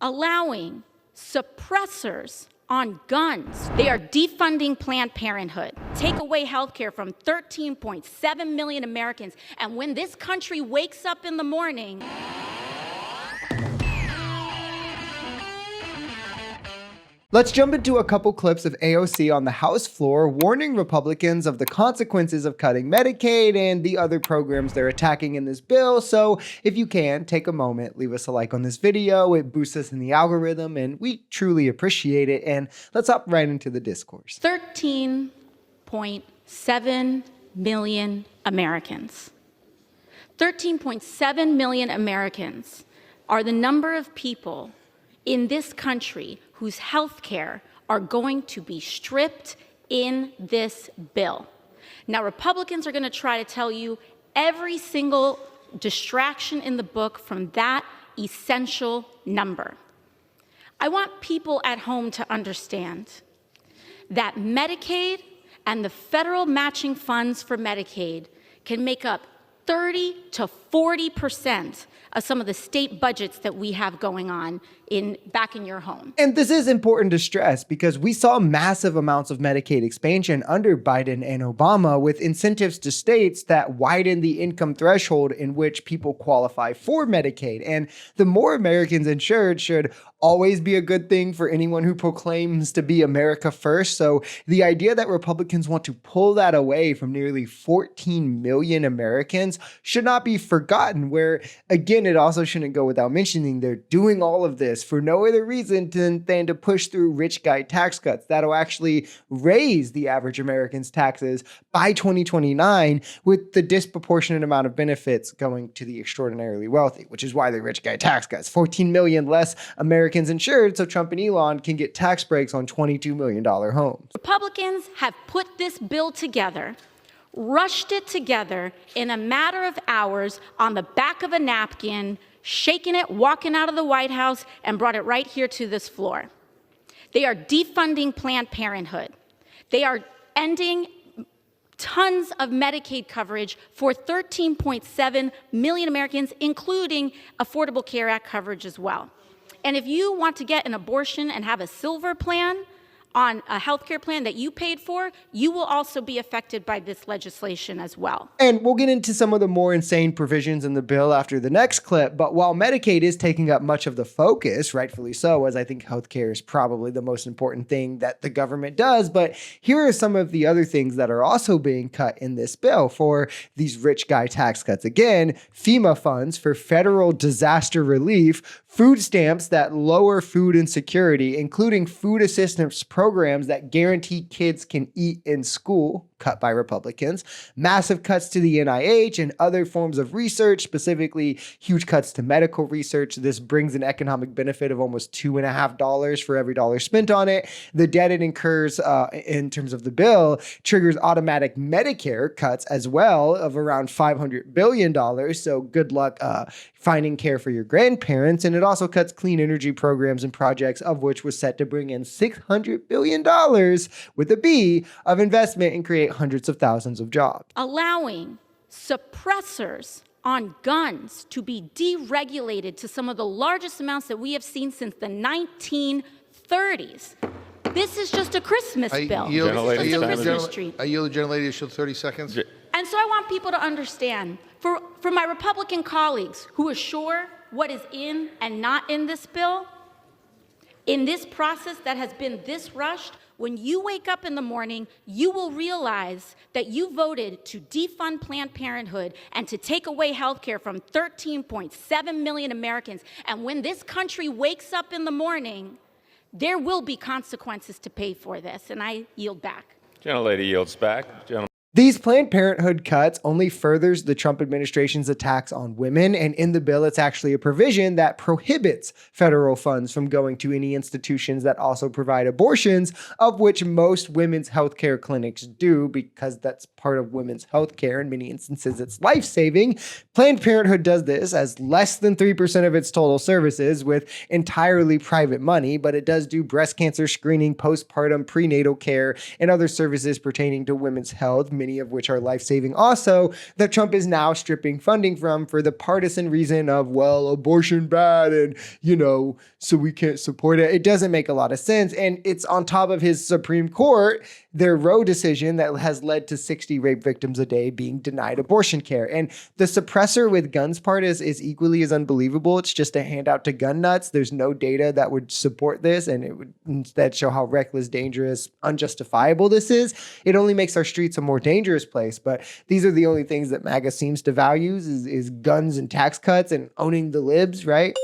allowing suppressors on guns. They are defunding Planned Parenthood, take away health care from 13.7 million Americans. And when this country wakes up in the morning, let's jump into a couple clips of AOC on the House floor warning Republicans of the consequences of cutting Medicaid and the other programs they're attacking in this bill. So if you can, take a moment, leave us a like on this video. It boosts us in the algorithm and we truly appreciate it. And let's hop right into the discourse. 13.7 million Americans. 13.7 million Americans are the number of people in this country whose health care are going to be stripped in this bill. Now, Republicans are going to try to tell you every single distraction in the book from that essential number. I want people at home to understand that Medicaid and the federal matching funds for Medicaid can make up 30 to 40% of some of the state budgets that we have going on back in your home. And this is important to stress because we saw massive amounts of Medicaid expansion under Biden and Obama with incentives to states that widen the income threshold in which people qualify for Medicaid. And the more Americans insured should always be a good thing for anyone who proclaims to be America first. So the idea that Republicans want to pull that away from nearly 14 million Americans should not be forgotten, where again, it also shouldn't go without mentioning they're doing all of this for no other reason than to push through rich guy tax cuts that'll actually raise the average American's taxes by 2029, with the disproportionate amount of benefits going to the extraordinarily wealthy, which is why the rich guy tax cuts. 14 million less Americans insured so Trump and Elon can get tax breaks on $22 million homes. Republicans have put this bill together, rushed it together in a matter of hours on the back of a napkin, shaking it, walking out of the White House, and brought it right here to this floor. They are defunding Planned Parenthood. They are ending tons of Medicaid coverage for 13.7 million Americans, including Affordable Care Act coverage as well. And if you want to get an abortion and have a silver plan on a healthcare plan that you paid for, you will also be affected by this legislation as well. And we'll get into some of the more insane provisions in the bill after the next clip. But while Medicaid is taking up much of the focus, rightfully so, as I think healthcare is probably the most important thing that the government does. But here are some of the other things that are also being cut in this bill for these rich guy tax cuts. Again, FEMA funds for federal disaster relief, food stamps that lower food insecurity, including food assistance programs that guarantee kids can eat in school, cut by Republicans, massive cuts to the NIH and other forms of research, specifically huge cuts to medical research. This brings an economic benefit of almost $2.50 for every dollar spent on it. The debt it incurs in terms of the bill triggers automatic Medicare cuts as well of around $500 billion. So good luck finding care for your grandparents. And it also cuts clean energy programs and projects, of which was set to bring in $600 billion with a B of investment and create hundreds of thousands of jobs. Allowing suppressors on guns to be deregulated to some of the largest amounts that we have seen since the 1930s. This is just a Christmas bill. It's just a Christmas tree. I yield the gentlelady to 30 seconds. And so I want people to understand, for my Republican colleagues who are sure what is in and not in this bill, in this process that has been this rushed, when you wake up in the morning, you will realize that you voted to defund Planned Parenthood and to take away health care from 13.7 million Americans. And when this country wakes up in the morning, there will be consequences to pay for this. And I yield back. Gentlelady yields back. These Planned Parenthood cuts only furthers the Trump administration's attacks on women, and in the bill, it's actually a provision that prohibits federal funds from going to any institutions that also provide abortions, of which most women's healthcare clinics do, because that's part of women's healthcare. In many instances, it's life-saving. Planned Parenthood does this as less than 3% of its total services with entirely private money, but it does do breast cancer screening, postpartum, prenatal care, and other services pertaining to women's health. many of which are life-saving also, that Trump is now stripping funding from for the partisan reason of, well, abortion bad and, so we can't support it. It doesn't make a lot of sense. And it's on top of his Supreme Court, their Roe decision that has led to 60 rape victims a day being denied abortion care. And the suppressor with guns part is equally as unbelievable. It's just a handout to gun nuts. There's no data that would support this, and it would instead show how reckless, dangerous, unjustifiable this is. It only makes our streets a more dangerous place. But these are the only things that MAGA seems to value is guns and tax cuts and owning the libs, right?